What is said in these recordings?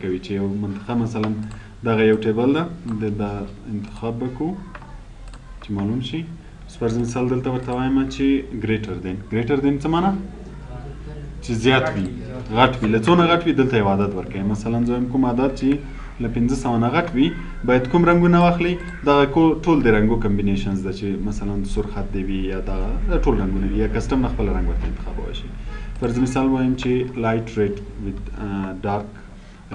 ورکوي چې یو منطقه مثلا دغه یو ټیبل ده د انتخاب وکړو چې معلوم شي. اوس فرض مثال دلته ورته وایم چې ګریټر دین. ګریټر دین څه معنا؟ چې زیات وي، غټ وي. له څونه غټ وي دلته یو عدد ورکوي. مثلا زه کوم عدد چې له 500 نه غټ وي باید کوم رنګونه واخلي؟ دغه ټول د رنګو کمبینیشنز ده چې مثلا سور خط دی وي یا دغه ټول رنګونه وي یا کسټم نه خپل رنګ ورته انتخابولی شي. فرض مثال وایم چې لایټ ریډ وذ ډارک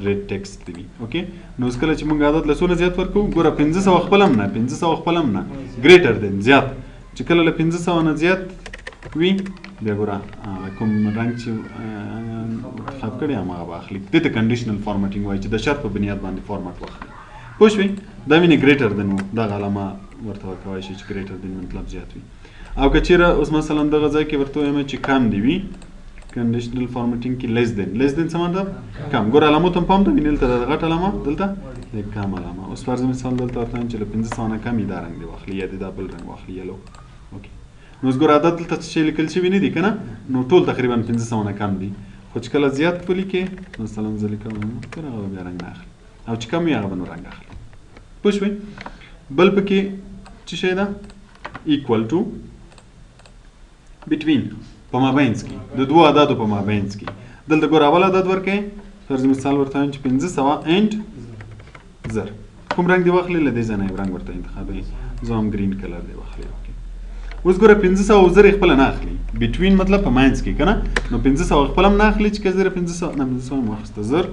ریډ ټیکسټ دی وي. اوکې نو اوس کله چې موږ عدد له څونه زیات ورکوو ګوره 500 خپل هم نه 500 خپل هم نه ګریټر دین زیات. چې کله له 500 نه زیات وي بیا ګوره کوم رنګ چې انتخاب کړی هماغه به اخلي. دې ته کنډیشنل فارمټینګ وایي چې د شرط په بنیاد باندې فارمټ واخلي. پوه شوې؟ دا وینې ګریټر دین و دغه علامه ورته ورکولی شي چې ګریټر دین مطلب زیات وي. او که چیرې اوس مثلا دغه ځای کې ورته وایم چې کم دی وي کنډیشنل فارمټینګ کې لیس دین. لیس دین څه مطلب؟ کم. ګوره علامو ته هم پام ده وینې دلته د غټ علامه دلته د کم علامه. اوس فرض مثال دلته ورته وایم چې له 500 نه کم یې دا رنګ دی واخلي یا د دا بل رنګ واخلي یلو. اوکې نو اوس ګوره عدد دلته څه شی لیکل شوي نه دي که نه؟ نو ټول تقریبا 500 نه کم دي. خو چې کله زیات ولیکې مثلا زه لیکم که هغه به بیا رنګ نه اخلي او چې کم وي هغه به نو رنګ اخلي. پوه شوې؟ بل پکې څه شی ده؟ ایکول ټو بټوین په مابینځ کې د دوو عددو په مابینځ کې. دلته ګوره اول عدد ورکوي. فرض مثال ورته وایم چې 500 اینډ 1000 کوم رنګ دی واخلي؟ له دې ځای نه یو رنګ ورته انتخابوي. زه هم ګرین کلر دی واخلي. اوس ګوره 500 او 1000 خپله نه اخلي. بټوین مطلب په منځ کې که نه؟ نو 500 خپله هم نه اخلي چې که 500 نه 500 هم واخیسته 1000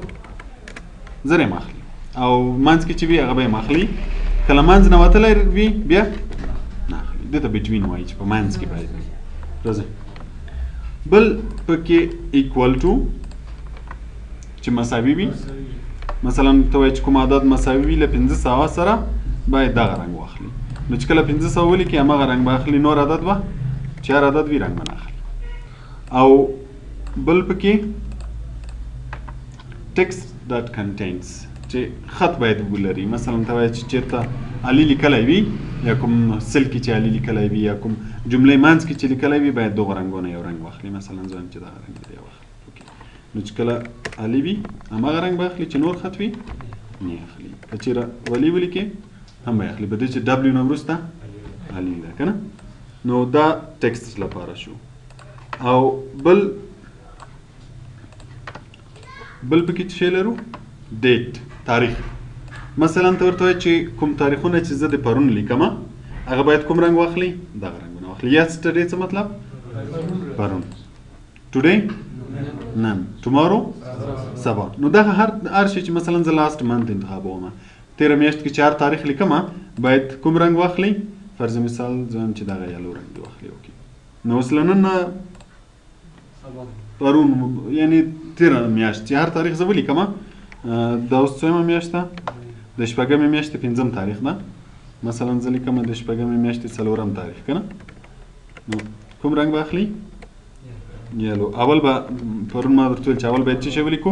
یې هم اخلي او منځ کې چې وي هغه به یې هم اخلي. کله منځ نه وتلی وي بیا نه اخلي. دې ته بټوین وایي چې په منځ کې باید وي. راځئ بل پکې ایکوال ټو چې مساوي وي. مثلا ته وایي چې کوم عدد مساوي وي له 500 سره باید دغه رنګ واخلي. نو چې کله 500 ولیکي هماغه رنګ به اخلي. نور عدد به چې هر عدد وي رنګ به نه اخلي. او بل پکې ټیکسټ ډاټ کنټینټس چې خط باید ولري. مثلا ته وایي چې چېرته علي لیکلی وي یا کوم سل کې چې علي لیکلی وي یا کوم جملې منځ کې چې لیکلی وي باید دغه رنګونه یو رنګ واخلي. مثلا زه وایم چې دغه رنګ دی واخلي. نو چې کله علي وي هماغه رنګ به اخلي چې نور خط وي نه اخلي. که چېرې ولي ولیکې هم به اخلي. په دې چې ډبلیو نه وروسته علي ده که نه؟ نو دا ټیکسټ لپاره شو. او بل پکې څه شی لرو؟ ډیټ تاریخ. مثلا ته ورته وایي چې کوم تاریخونه چې زه د پرون لیکم هغه باید کوم رنګ واخلي؟ دغه رنګونه واخلي. یسټرډے څه مطلب؟ پرون. ټوډے نن. ټومارو سبا. نو دغه هر شی چې مثلا زه لاست منت انتخابوم تیره میاشت کې چې هر تاریخ لیکم باید کوم رنګ واخلي؟ فرض مثال زه وایم چې دغه یلو رنګ دی واخلي. اوکې نو اوس له نن نه پرون یعنې تیره میاشت چې هر تاریخ زه ولیکم دا اوس څویمه میاشت ده؟ د شپږمې میاشتې 5م تاریخ ده. مثلا زه لیکم د شپږمې میاشتې 4م تاریخ که نه؟ نو کوم رنګ به اخلي؟ یلو. اول به پرون ما درته ویل چې اول باید څه شی ولیکو؟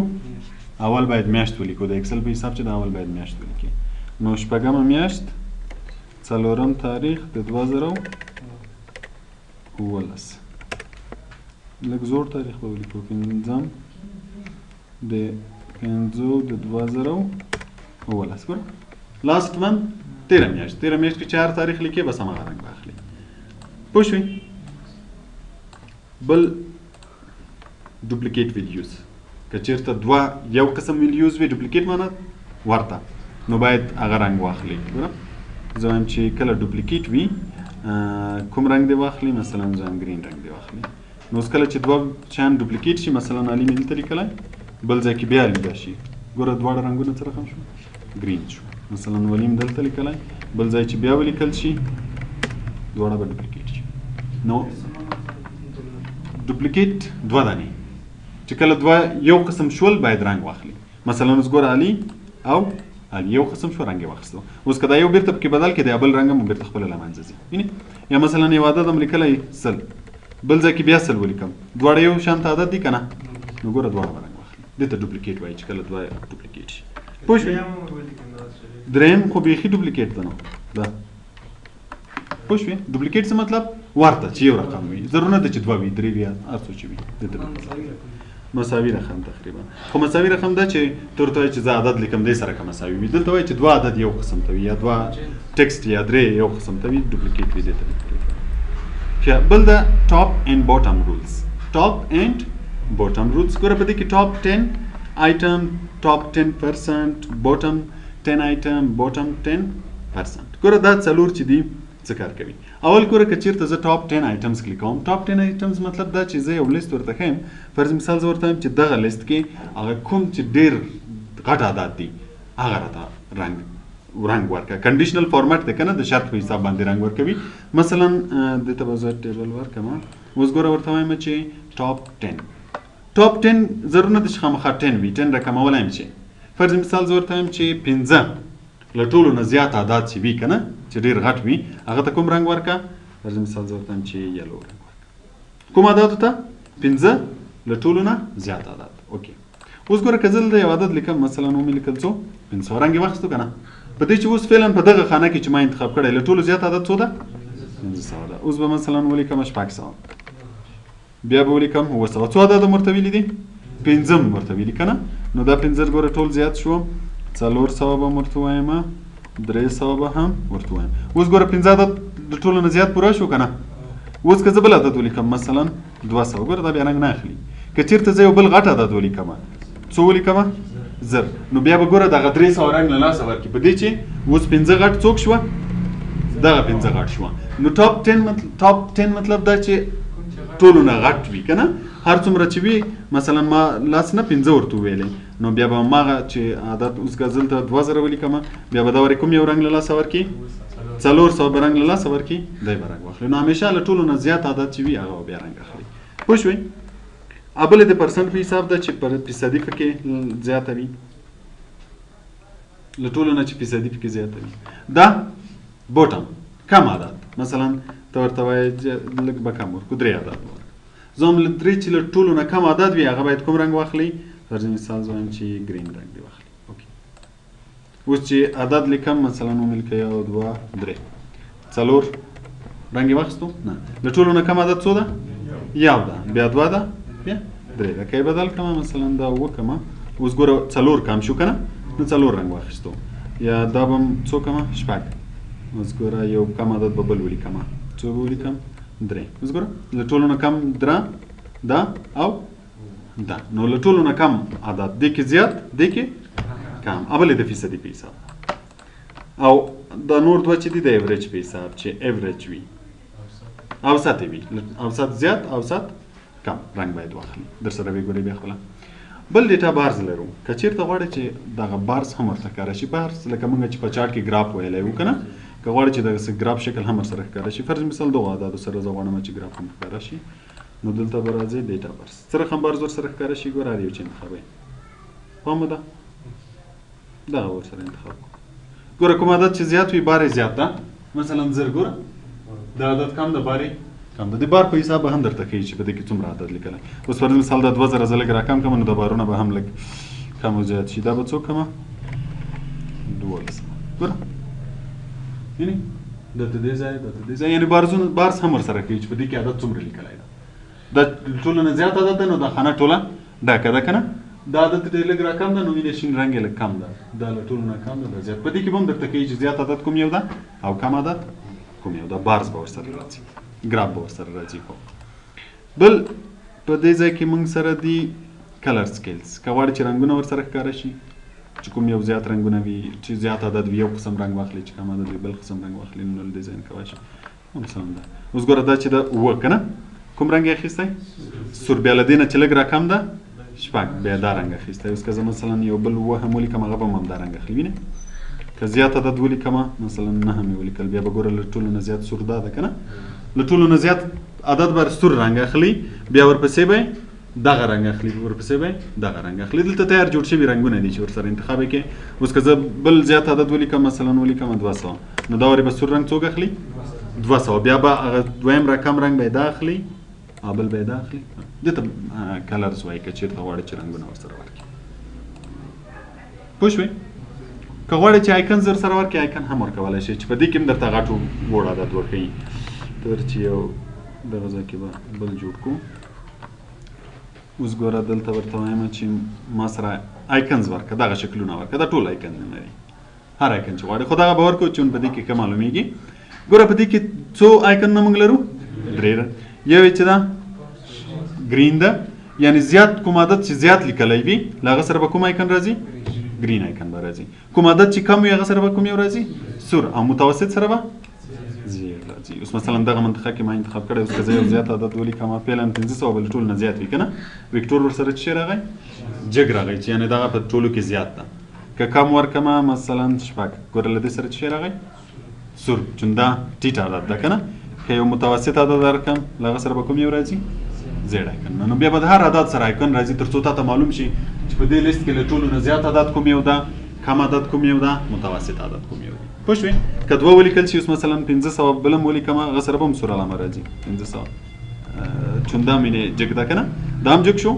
اول باید میاشت ولیکو. د اکسل په حساب چې د اول باید میاشت ولیکي. نو شپږمه میاشت 4م تاریخ د 2019 لږ زوړ تاریخ به ولیکو. 5م د 2019 ګوره لاست منت تیره میاشت. تیره میاشت کې چې هر تاریخ لیکې بس هماغه رنګ به اخلي. پوه شوې؟ بل ډوپلیکیټ ویډیوز. که چېرته دوه یو قسم ویډیوز وي ډوپلیکیټ معنا ورته نو باید هغه رنګ واخلي. ګوره زه وایم چې کله ډوپلیکیټ وي کوم رنګ دی واخلي؟ مثلا زه وایم ګرین رنګ دی واخلي. نو اوس کله چې دوه شیان ډوپلیکیټ شي مثلا علي مې دلته لیکلی بل ځای کې بیا علي دا شي ګوره دواړه رنګونه څه رقم شو؟ ګرین شو. مثلا ولي مې دلته لیکلی بل ځای چې بیا ولیکل شي دواړه به ډوپلیکیټ شي. نو ډوپلیکیټ دوه دانې چې کله دوه یو قسم شول باید رنګ واخلي. مثلا اوس ګوره علي او علي یو قسم شو رنګ یې واخیستو. اوس که دا یو بیرته پکې بدل کړي د بل رنګ هم بیرته خپله له منځه ځي. وینې؟ یا مثلا یو عدد هم لیکلی 100 بل ځای کې بیا 100 ولیکم دواړه یو شانته عدد دي که نه؟ نو ګوره دواړه به رنګ واخلي. دې ته ډوپلیکیټ وایي چې کله دوه ډوپلیکیټ شي. پوه شوې؟ دریم خو بیخي ډوپلیکیټ ده نو ده. پوه شوې؟ ډوپلیکیټ څه مطلب؟ ورته چې یو رقم وي. ضرور نه ده چې دوه وي درې وي هر څه چې وي. مساوي رقم تقریبا خو مساوي رقم دا چې تر ته چې زه عدد لیکم دې سره که مساوي وي دلته وایي چې دوه عدد یو قسم ته وي یا دوه ټکسټ یا درې یو قسم ته وي ډوپلیکیټ وي دې ته بل دا ټاپ اینډ باټم رولز ټاپ اینډ باټم رولز ګوره په دې کې ټاپ 10 آیټم ټاپ 10% باټم 10 آیټم باټم 10% ګوره دا څلور چې دي څه کار کوي اول ګوره که چیرته زه ټاپ 10 آیټمز کلیک کوم ټاپ 10 آیټمز مطلب دا چې زه یو لیست ورته ښیم فرض مثال زه ورته وایم چې دغه لیست کې هغه کوم چې ډېر غټ عدد دي هغه راته رنګ ورکړه کنډیشنل فارمټ دی که نه د شرط په حساب باندې رنګ ورکوي مثلا دلته به زه ټیبل ورکړم اوس ګوره ورته وایم چې ټاپ 10 ضرور نه ده چې خامخا 10 وي 10 رقمولی یم چې فرض مثال زه ورته وایم چې 15 له ټولو نه زیات عدد چې وي که نه چې ډېر غټ وي هغه ته کوم رنګ ورکړه فرض مثال زه ورته وایم چې یلو رنګ ورکړه کوم عددو ته 15 له ټولو نه زیات عدد اوکې اوس ګوره که زه دلته یو عدد لیکم مثلا ومې لیکل څو 500 رنګ یې واخیستو که نه په دې چې اوس فعلا په دغه خانه کې چې ما انتخاب کړی له ټولو زیات عدد څو ده 500 ده اوس به مثلا ولیکم 600 بیا به ولیکم 900 څو عدد ورته ویلي دي 5 ورته ویلي که نه نو دا 5 ګوره ټول زیات شو 400 به هم ورته وایم 300 به هم ورته وایم اوس ګوره 15 عدد د ټولو نه زیات پوره شو که نه اوس که زه بل عدد ولیکم مثلا 200 ګوره دا بیا رنګ نه اخلي که چېرته زه یو بل غټ عدد ولیکم څو ولیکم 1000 نو بیا به ګوره دغه 300 رنګ له لاسه ورکړي په دې چې اوس 15 غټ څوک شوه دغه 15 غټ شوه نو ټاپ 10 مطلب دا چې ټولو نه غټ وي که نه هر څومره چې وي مثلا ما لاس نه 15 ورته وویلې نو بیا به هماغه چې عدد اوس که زه دلته 2000 ولیکم بیا به دا ورې کوم یو رنګ له لاسه ورکړي 400 به رنګ له لاسه ورکړي دی به رنګ واخلي نو همیشه له ټولو نه زیات عدد چې وي هغه بیا رنګ اخلي پوه شوئ بله د پرسنټ په حساب ده چې پر فیصدي پکې زیاته وي له ټولو نه چې فیصدي پکې زیاته وي دا بوټم کم عدد مثلا ته ورته وایې لږ به کم ورکړو 3 عدد ورکړو زه هم درې چې له ټولو نه کم عدد وي هغه باید کوم رنګ واخلي فرض مثال زه وایم چې ګرین رنګ دې واخلي اوکې اوس چې عدد لیکم مثلا ومې لیکه 1 2 3 4 رنګ یې واخیستو نه له ټولو نه کم عدد څو ده یو ده بیا 2 ده بیا 3 ده که یې بدل کړم مثلا دا وکړم اوس ګوره 4 کم شو که نه نو 4 رنګ واخیستو یا دا به هم څو کمه 6 اوس ګوره یو کم عدد به بل ولیکم څو به ولیکم 3 اوس ګوره له ټولو نه کم دا او دا نو له ټولو نه کم عدد دې کې زیات دې کې کم بل د فیصدي په حساب او دا نور دوه چې دي د ایوریج په حساب چې ایوریج وي اوسط وي اوسط زیات اوسط کم رنګ باید واخلي در سره وی ګورئ بیا خپله بل ډیټا بارز لرو که چېرته غواړئ چې دغه بارز هم ورته ښکاره شي بارز لکه موږ چې په چارټ کې ګراف ویلی وو که نه که غواړئ چې دغسې ګراف شکل هم ورسره ښکاره شي فرض مثال دغو عددو سره زه غواړم چې ګراف هم ښکاره شي نو دلته به راځئ ډیټا بارز څه رقم بارز ورسره ښکاره شي ګوره هر یو چې انتخابوئ پام مو ده دغه ورسره انتخاب کړو ګوره کوم عدد چې زیات وي بار یې زیات ده مثلا 1000 ګوره د عدد کم ده بار کم ده د بار په حساب به هم درته ښیي چې په دې کې څومره عدد لیکلی اوس فرض مثال دا 2000 زه لږ راکم کړم نو د بارونه به هم لږ کم او زیات شي دا به څو کمه 12 ګوره یعنې دلته دې ځای یعنې بارز هم ورسره کوي چې په دې کې عدد څومره لیکلی ده دا ټولو نه زیات عدد ده نو دا خانه ټوله ډکه ده که نه دا عدد ډېر لږ راکم ده نو وینې شین رنګ یې لږ کم ده دا له ټولو نه کم ده دا زیات په دې کې به هم درته کوي چې زیات عدد کوم یو ده او کم عدد کوم یو ده بارز به ورسره راځي ګراف به ورسره راځي خو بل په دې ځای کې موږ سره دي کلر سکیلز که غواړئ چې رنګونه ورسره ښکاره شي چې کوم یو زیات رنګونه وي چې زیات عدد وي یو قسم رنګ واخلي چې کم عدد وي بل قسم رنګ واخلي نو ډیزاین کولی شي مثلا ده اوس ګوره دا چې ده 9 که نه کوم رنګ یې اخیستی سور بیا له دې نه چې لږ راکم ده 6 بیا دا رنګ اخیستی اوس که زه مثلا یو بل 9 هم ولیکم هغه به هم همدا رنګ اخلي وینې که زیات عدد ولیکم مثلا 9 هم یې ولیکل بیا به ګوره له ټولو نه زیات سور دا ده که نه له ټولو نه زیات عدد به سور رنګ اخلي بیا ورپسې به دغه رنګ اخلي ورپسې به دغه رنګ اخلي دلته تیار جوړ شوي رنګونه دي چې ورسره انتخاب یې کړې اوس که زه بل زیات عدد ولیکم مثلا ولیکم 200 نو دا ورې به سور رنګ څوک اخلي 200 بیا به هغه دویم رقم رنګ به یې دا اخلي او بل به یې دا اخلي دې ته کلرز وایي که چېرته غواړئ چې رنګونه ورسره ورکړي پوه شوئ که غواړئ چې آیکن زر سره ورکړي آیکن هم ورکولی شئ چې په دې کې هم درته غټ وړ عدد ورښیي تر چې یو دغه ځای کې به بل جوړ کړو اوس ګوره دلته ورته وایم چې ما سره آیکنز ورکړه دغه شکلونه ورکړه دا ټول آیکن لري هر آیکن چې غواړي خو دغه به ورکړو چې په دې کې ښه معلومیږي ګوره په دې کې څو آیکنونه موږ لرو درې یو یې چې دا ګرین ده یعنی زیات کوم عدد چې زیات لیکلی وي له هغه سره به کوم آیکن راځي ګرین آیکن به راځي کوم عدد چې کم وي هغه سره به کوم یو راځي سور او متوسط سره به زیات راځي اوس مثلا دغه منطقه کې ما انتخاب کړی اوس که زه یو زیات عدد ولیکم فعلا 500 بل ټول نه زیات وي که نه وکتور ورسره څه راغی جګ راغی چې یعنې دغه په ټولو کې زیات ده که کم ورکمه مثلا شپږ ګوره له دې سره څه راغی سور چون دا ټیټ عدد ده که نه که یو متوسط عدد ورکم له هغه سره به کوم یو راځي زیډ آیکن نو بیا به د هر عدد سره آیکن راځي تر څو تا ته معلوم شي چې په دې لیست کې له ټولو نه زیات عدد کوم یو ده کم عدد کوم یو ده متوسط عدد کوم یو دی پوه شوې که دوه ولیکل شي اوس مثلا 500 بل هم ولیکم هغه سره به هم سور علامه راځي 500 چون دا مینې جګ ده که نه دا هم جګ شو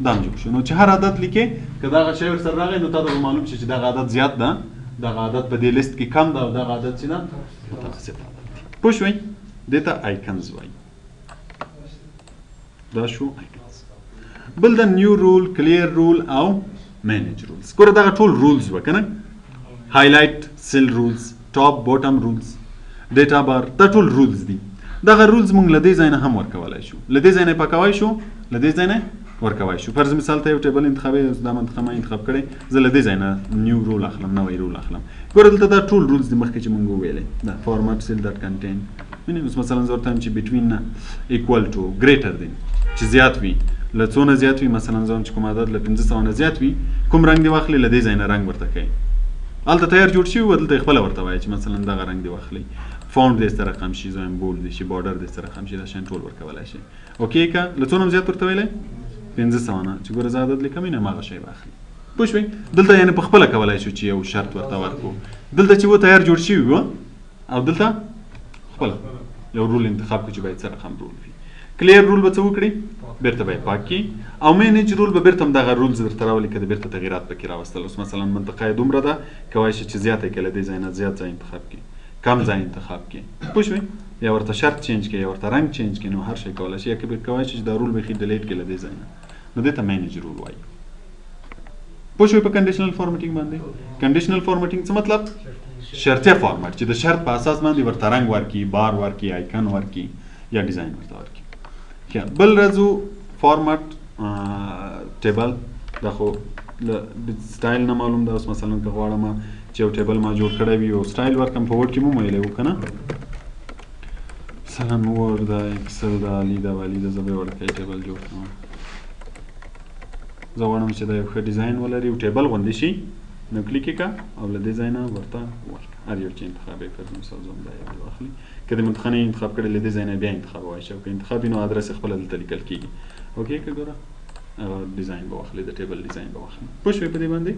دا هم جګ شو نو چې هر عدد لیکې که دغه شی ورسره راغی نو تا ته به معلوم شي چې دغه عدد زیات ده دغه عدد په دې لیست کې کم ده او دغه عدد چې ده متوسط عدد دی پوه شوې دې ته آیکنز وایي دا شو آیکنز بل د نیو رول کلیر رول او مینیج رولز ګوره دغه ټول رولز وه که نه هایلایټ سیل رولز ټاپ باټم رولز ډیټا بار دا ټول رولز دي دغه رولز موږ له دې ځای نه هم ورکولی شو له دې ځای نه یې پاکوی شو له دې ځای نه ورکوی شو فرض مثال ته یو ټیبل انتخابوي دا منطقه ما انتخاب کړی زه له دې ځای نه نیو رول اخلم نوی رول اخلم ګوره دلته دا ټول رولز دي مخکې چې موږ وویلی دا فارمټ سیل ډاټ کنټین وینې اوس مثلا زه ورته وایم چې بټوین نه ایکوال ټو ګریټر دی چې زیات وي له څو نه زیات وي مثلا زه وایم چې کوم عدد له 500 نه زیات وي کوم رنګ دې واخلي له دې ځای نه رنګ ورته کوي هلته تیار جوړ شوي و دلته یې خپله ورته وایي چې مثلا دغه رنګ دې واخلي فونټ دې سره کم شي زه وایم بولډ دې شي بارډر دې سره کم شي دا شیان ټول ورکولی شي اوکې که له څو نه زیات ورته ویلی 500 نه چې ګوره زه عدد لیکم یې نه هماغه شی به اخلي پوه شوې دلته یعنې په خپله کولی شو چې یو شرط ورته ورکړو دلته چې و تیار جوړ شوي و او دلته خپله یو رول انتخاب کړو چې باید سره هم رول وي کلیر رول به څه وکړي بیرته به یې پاک کړي او مینیج رول به بیرته هم دغه رولز درته راولي که د بیرته تغیرات پکې راوستل اوس مثلا منطقه یې دومره ده کولی شي چې زیاته یې کړي له دې ځای نه زیات ځای انتخاب کړي کم ځای انتخاب کړي پوه شوې یا ورته شرط چینج کړي یا ورته رنګ چینج کړي نو هر شی کولی شي یا که کولی شي چې دا رول بیخي ډیلیټ کړي له دې ځای نه نو دې ته مینیج رول وایي پوه شوې په کنډیشنل فارمیټینګ باندې کنډیشنل فارمیټینګ څه مطلب شرطیه فارمیټ چې د شرط په اساس باندې ورته رنګ ورکړي بار ورکړي آیکن ورکړي یا ډیزاین ورته ورکړي بل راځو فارمیټ ټیبل دا خو له سټایل نه معلوم ده اوس مثلا که غواړم چې یو ټیبل ما جوړ کړی وي او سټایل ورکړم په ورډ کې مو ویلی وو که نه مثلا ورډ ده اکسل ده علي ده والي ده زه به یې وړکی ټیبل جوړ کړم زه غواړم چې دا یو ښه ډیزاین ولري یو ټیبل غوندې شي نو کلیک یې کړه او له دې ځای نه ورته ورکړه هر یو چې انتخاب یې فرض مثال زه هم دا یو واخلي که د منطقه نه یې انتخاب کړی له دې ځای نه بیا انتخابوی شي او که انتخاب وي نو ادرس یې خپله دلته لیکل کېږي اوکې که ګوره ډیزاین به واخلي د ټیبل ډیزاین به واخلي پوه شوې په دې باندې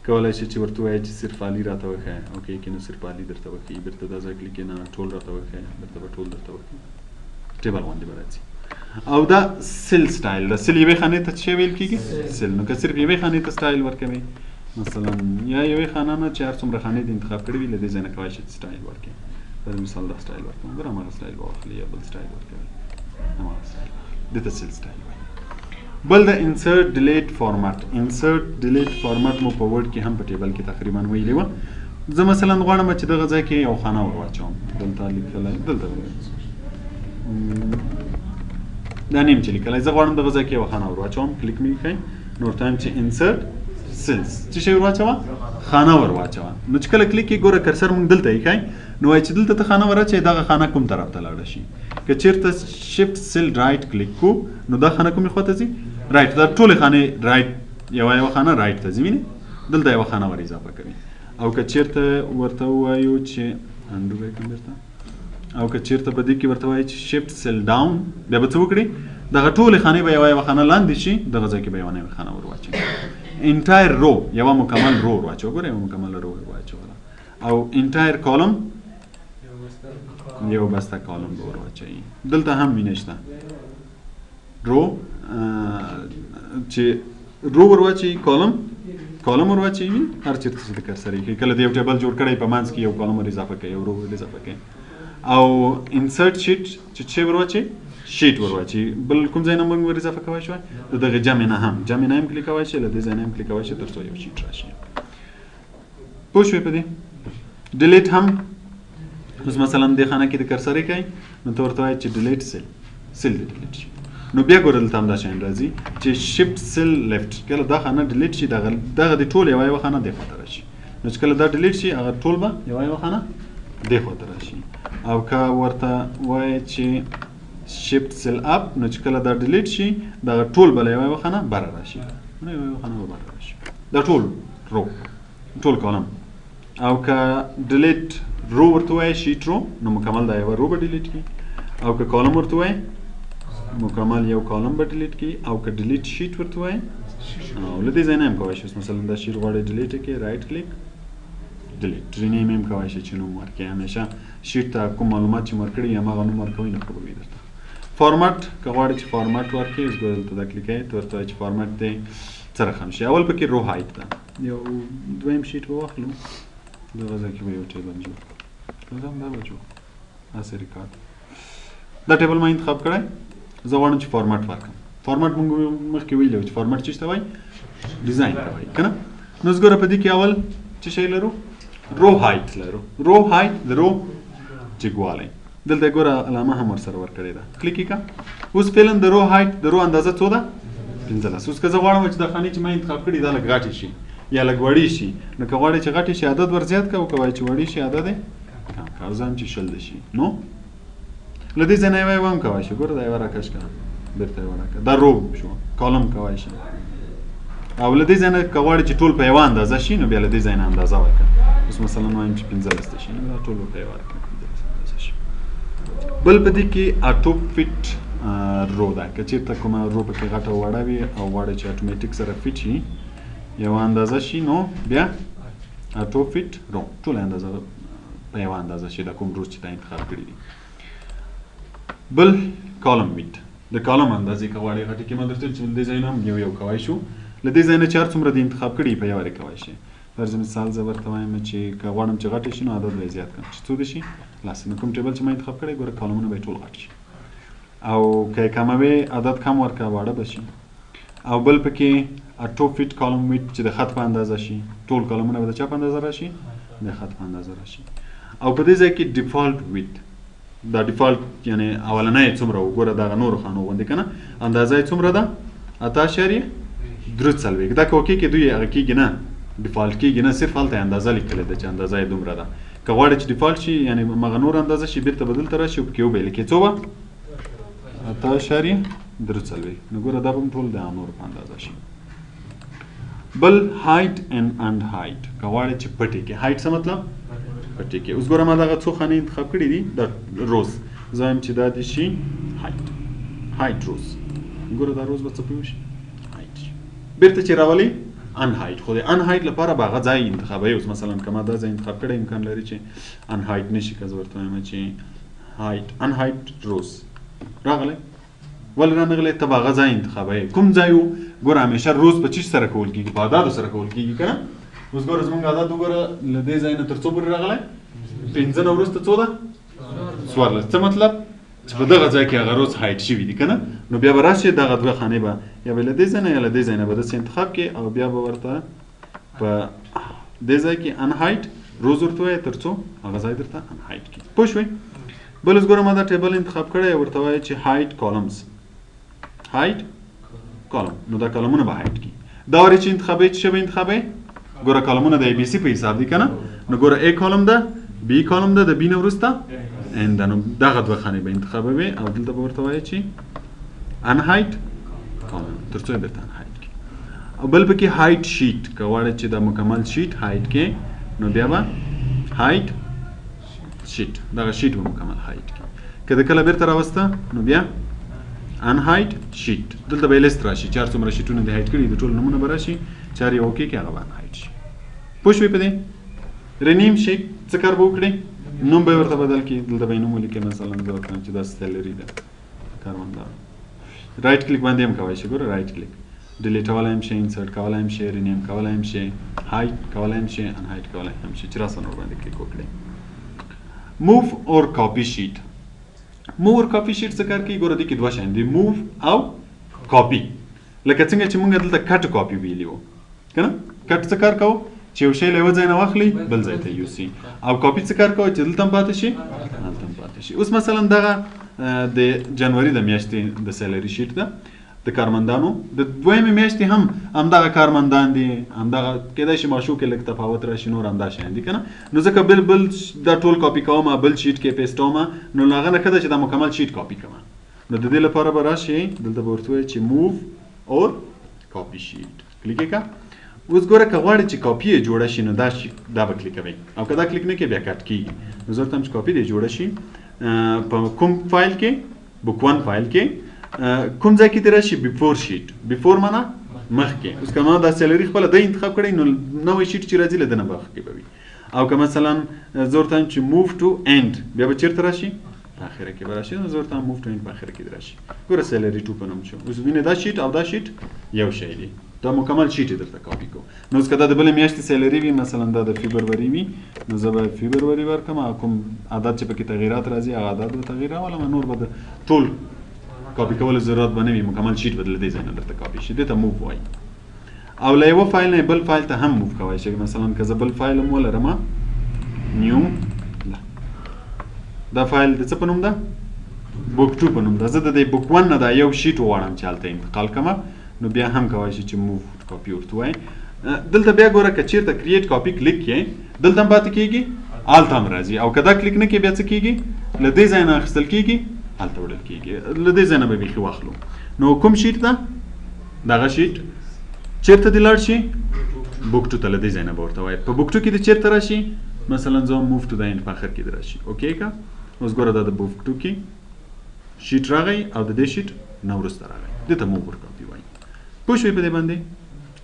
کولی شي چې ورته ووایي چې صرف علي راته وښیه اوکې کې نو صرف علي درته وښیي بیرته دا ځای کلیک نه ټول راته وښیه بیرته به ټول درته وښیي ټیبل غوندې به راځي او دا سیل سټایل د سیل یوې خانې ته څه ویل کېږي سیل نو که صرف یوې خانې ته سټایل ورکوي مثلا یا یوې خانه نه چې هر څومره خانې دې انتخاب کړي وي له دې ځای نه کولی شي سټایل ورکړي پر مثال دا سټایل ورکوم ګوره هماغه سټایل به واخلي یا بل سټایل ورکوي هماغه سټایل دې ته سیل سټایل وایي بل د انسرټ ډیلیټ فارمټ انسرټ ډیلیټ فارمټ مو په ورډ کې هم په ټیبل کې تقریبا ویلې وه زه مثلا غواړم چې دغه ځای کې یو خانه ور واچوم دلته لیکلی دلته دا نیم چې لیکلی زه غواړم دغه ځای کې یو خانه ور واچوم کلیک مې وکړئ نو ورته وایم چې انسرټ سیلز څه شی ور واچوه خانه ور واچوه نو چې کله کلیک یې ګوره کرسر مونږ دلته ایښی نو وایي چې دلته ته خانه ور اچوئ دغه خانه کوم طرف ته لاړه شي که چېرته شفټ سیل رایټ کلیک کړو نو دا خانه کومې خوا ته ځي رایټ دا ټولې خانې رایټ یوه خانه رایټ ته ځي وینې دلته یوه خانه ور اضافه کوي او که چېرته ورته ووایو چې انډو به یې کړم بېرته او که چېرته په دې کې ورته وایي چې شفټ سیل ډاون بیا به څه وکړي دغه ټولې خانې به یوه خانه لاندې شي دغه ځای کې به یوه نوې خانه ور واچوي انټایر رو یوه مکمل رو ور واچوه ګوره یوه مکمله رو ور واچوله او انټایر کالم یو بسته کالم به ور واچوي دلته هم مینه شته رو چې رو ور واچوي کالم ور واچوي هر چېرته چې د کرسر یې کله د یو ټیبل جوړ کړی په منځ کې یو کالم ور اضافه کوي یو رو ور اضافه کوي او انسرټ شیټ چې څه ور واچوي شیټ ور واچي بل کوم ځای نه موږ ور اضافه کوای شو دغه جمع نه هم کلیک کوای شي له دې ځای نه هم کلیک کوای شي تر څو یو شیټ راشي پوه شوې په دې ډیلیټ هم اوس مثلا د خانه کې د کرسر کوي نو ته ورته وایي چې ډیلیټ سیل ډیلیټ شي نو بیا ګورل تام دا شین راځي چې شیفت سیل لیفت کله دا خانه ډیلیټ شي دغه د ټول یو خانه د خاطر شي نو چې کله دا ډیلیټ شي هغه ټول به یو خانه د خاطر شي او که ورته وایي چې شیفت سیل اپ نو چې کله دا ډیلیټ شي دا ټول بل یو خانه بر راشي نو یو خانه بر راشي دا ټول رو ټول کالم او که ډیلیټ رو ورته وایي شیټ رو نو مکمل دا یو رو به ډیلیټ کی او که کالم ورته وایي مکمل یو کالم به ډیلیټ کی او که ډیلیټ شیټ ورته وایي او له دې ځای نه هم کوای شي مثلا دا شیټ غواړي ډیلیټ کی رائټ کلیک ډیلیټ رینیم هم کوای شي چې نوم ورکړي همیشه شیټ ته کوم معلومات چې ورکړي یا هغه نوم ورکوي نه خبرې درته فارمټ که غواړي چې فارمټ ورکړي اوس ګورل ته دا کلیک کوي ته ورته وایي چې فارمټ دی څه رقم شي اول پکې رو هایټ ده یو دویم شیټ به واخلو دغه ځای کې به یو ټیبل جوړ کړو دا به جوړ هسې ریکارډ دا ټیبل ما انتخاب کړی زه غواړم چې فارمټ ورکړم فارمټ موږ مخکې ویلي چې فارمټ څه ته وایي ډیزاین ته وایي که نه نو اوس ګوره په دې کې اول څه شی لرو رو هایټ لرو رو هایټ د رو جګوالی دلته ګوره علامه هم ورسره ورکړې ده کلیک یې کړه اوس فعلا د رو هایټ د رو اندازه څو ده 15 اوس که زه غواړم چې د خانې چې ما انتخاب کړي دا لږ غټې شي یا لږ وړې شي نو که غواړې چې غټې شي عدد ور زیات کړه او که وایي چې وړې شي عدد یې کم کړه او زه هم چې شل د شي نو له دې ځای نه یو هم کوای شي ګوره دا یوه راکش کړه بېرته یې وړه کړه دا رو شو کالم کوای شي او له دې ځای نه که غواړې چې ټول په یوه اندازه شي نو بیا له دې ځای نه اندازه ورکړه اوس مثلا وایم چې 15 ته شي نو دا ټول به په یوه اندازه شي بل په دې کې اټو فټ رو ده که چېرته کومه رو پکې غټه وړه وي او غواړې چې اټومیټیک سره فټ شي یوه اندازه شي نو بیا اټو فټ رو ټوله اندازه په یوه اندازه شي دا کوم روز چې تا انتخاب کړي دي بل کالم ویټ د کالم اندازې که غواړې غټې کې ما درته چې له دې ځای نه هم یو کوای شو له دې ځای نه چې هر څومره دې انتخاب کړي په یوه کوای شي فرض مثال زه ورته وایم چې که غواړم چې غټې شي نو عدد به یې زیات کړم چې څو دې شي لس نو کوم ټیبل چې ما انتخاب کړی ګوره کالمونه به یې ټول غټ شي او که یې کموي عدد کم ورکړه واړه به شي او بل پکې اټو فټ کالم ویټ چې د خط په اندازه شي ټول کالمونه به د چا په اندازه راشي د خط په اندازه راشي او په دې ځای کې ډیفالټ ویټ دا ډیفالټ یعنی اولنۍ څومره وګوره دغه نورو خانو غوندې که نه اندازه یې څومره ده 8.43 دا که وکې کې دوی هغه کېږي نه ډیفالټ کېږي نه صرف هلته یې اندازه لیکلې ده چې اندازه یې دومره ده که غواړې چې ډیفالټ شي یعنی هغه نور اندازه شي بېرته به دلته راشي او پکې وبه یې لیکې څو به 8.43 نو ګوره دا به هم ټول د نورو په اندازه شي بل هایټ and height که غواړې چې پټې کې هایټ څه مطلب پټې کې اوس ګوره ما دغه څو خانې انتخاب کړي دي د روز زه وایم چې دا دې شي هایټ روز ګوره دا روز به څه پوه شي هایټ شي بېرته چې راولي ان هایټ خو د ان هایټ لپاره به هغه ځای انتخابوي اوس مثلا که ما دا ځای انتخاب کړی امکان لري چې ان هایټ نه شي که زه ورته وایم چې هایټ ان هایټ روز راغلی ولې رانغلی ته به هغه ځای انتخابوي کوم ځای و ګوره همیشه روز په چیز سره کول کېږي په عددو سره کول کېږي که نه اوس ګوره زموږ عدد وګوره له دې ځای نه تر څو پورې راغلی 15 نه وروسته څو ده 14 څه مطلب چې په دغه ځای کې هغه روز هایټ شوي دي که نه نو بیا به راشي دغه دوه خانې به یا به له دې ځای نه یا له دې ځای نه به داسې انتخاب کړي او بیا به ورته په دې ځای کې ان هایټ روز ورته وایي تر څو هغه ځای درته ان هایټ کړي پوه شوئ بل اوس ګوره ما دا ټیبل انتخاب کړی ورته وایي چې هایټ کالمز هایټ کالم نو دا کالمونه به هایټ کړي دا وارې چې انتخابوي څه شی به انتخابوي ګوره کالمونه د ای بي سي په حساب دي که نه نو ګوره ای کالم ده بی کالم ده د بی نه وروسته ان ده نو دغه دوه خانې به انتخابوي او دلته به ورته وایي چې ان هایټ کالم تر څو یې درته ان هایټ کړي او بل پکې هایټ شیټ که غواړې چې د مکمل شیټ هایټ کې نو بیا به هایټ شیټ دغه شیټ به مکمل هایټ کړي که د کله بیرته راوسته نو بیا ان هایټ شیټ دلته به یې لیست راشي چې هر څومره شیټونه دې هایټ کړي د ټول نومونه به راشي چې هر یو اوکې کې هغه به ان هایټ شي پوه شوې په دې رینیم شیټ څه کار به وکړي نوم به یې ورته بدل کړي دلته به یې نوم ولیکئ مثلا زه ورته وایم چې دا سیلري ده کاروندار رایټ کلیک باندې هم کولی شي ګوره رایټ کلیک ډیلیټولی هم شي انسرټ کولی هم شي رینیم کولی هم شي هایټ کولی هم شي ان هایټ کولی هم شي چې راسره ورباندې کلیک وکړئ موو اور کاپي شیټ موو او کاپي شیټ څه کار کوي ګوره دې کې دوه شیان دي موو او کاپي لکه څنګه چې موږ دلته کټ کاپي ویلي وو کنه کټ څه کار کوو چې یو شی له یو ځای نه واخلي بل ځای ته یوسي او کاپي څه کار کوي چې دلته هم پاتې شي هلته هم پاتې شي. اوس مثلا دغه د جنوري د میاشتې د سیلري شیټ ده د کارمندانو د دویمې میاشتې هم همدغه کارمندان دي همدغه کېدای شي ماشو کې لږ تفاوت راشي نور همدا شیان دي که نه نو ځکه بل دا ټول کاپي کوم بل شیټ کې پیسټوم نو هغه نه ښه ده چې دا مکمل شیټ کاپي کوم نو د دې لپاره به راشي دلته به ورته وایي چې موو اور کاپي شیټ کلیک یې کړه. اوس ګوره که غواړې چې کاپي یې جوړه شي نو دا به کلیکوئ او که دا کلیک نه کوې بیا کټ کېږي نو زه ورته وایم چې کاپي دې جوړه شي په کوم فایل کې بک ون فایل کې کوم ځای کې دې راشي بیفور شیټ بیفور معنا مخکې اوس که ما دا سیلري خپله دی انتخاب کړی نو نوی شیټ چې راځي له ده نه به مخکې به وي او که مثلا زه ورته وایم چې موو ټو اینډ بیا به چېرته راشي په اخره کې به راشي نو زه ورته وایم موو ټو اینډ په اخره کې دې راشي ګوره سیلري ټو په نوم شو اوس وینې دا شیټ او دا شیټ یو شی دی دا مکمل شیټ یې درته کاپي کو نو اوس که دا د بلې میاشتې سیلري وي مثلا دا د فبروري وي نو زه به فبروري ورکړم او کوم عدد چې پکې تغیرات راځي هغه عدد به تغیر راولم نور به د ټول کاپي کولو ضرورت به نه وي مکمل شیټ به له دې ځای نه درته کاپي شي دې ته موو وایي او له یوه فایل نه بل فایل ته هم موو کولی شي مثلا که زه بل فایل هم ولرم نیو دا فایل د څه په نوم ده بک ټو په نوم ده زه د دې بک ون نه دا یو شیټ وغواړم چې هلته انتقال کړم نو بیا هم کولی شي چې موو کاپي ورته وایي دلته بیا ګوره که چېرته کریټ کاپي کلیک کړې دلته هم پاتې کېږي هلته هم راځي او که دا کلیک نه کړې بیا څه کېږي له دې ځای نه اخیستل کېږي هلته وړل کېږي له دې ځای نه به بیخي واخلو نو کوم شیټ ده دغه شیټ چېرته دې لاړ شي بک ټو ته له دې ځای نه به ورته وایي په بک ټو کې دې چېرته راشي مثلا زه موو ټو د اینډ په اخر کې دې راشي اوکې که اوس ګوره دا د بک ټو کې شیټ راغی او د دې شیټ نه وروسته راغی دې ته موو ور کاپي وایي پوه شوې په دې باندې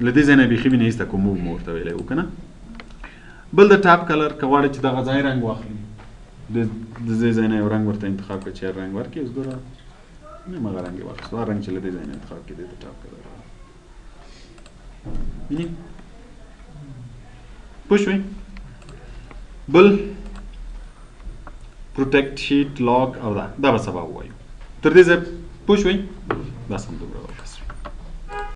له دې ځای نه بیخي مې نه ایسته کوم موو مو ورته ویلی و که نه بل د ټاپ کلر که غواړې چې دغه ځای رنګ واخلي د دې ځای نه یو رنګ ورته انتخاب کړه چې هر رنګ ورکړي اوس ګوره همغه رنګ یې واخیستو هر رنګ چې له دې ځای نه انتخاب کړي دې ته ټاپ کلر ویني پوه شوې بل پروټیکټ شیټ لاګ او دا به سبا ووایو تر دې ځای پوه شوې بس همدومره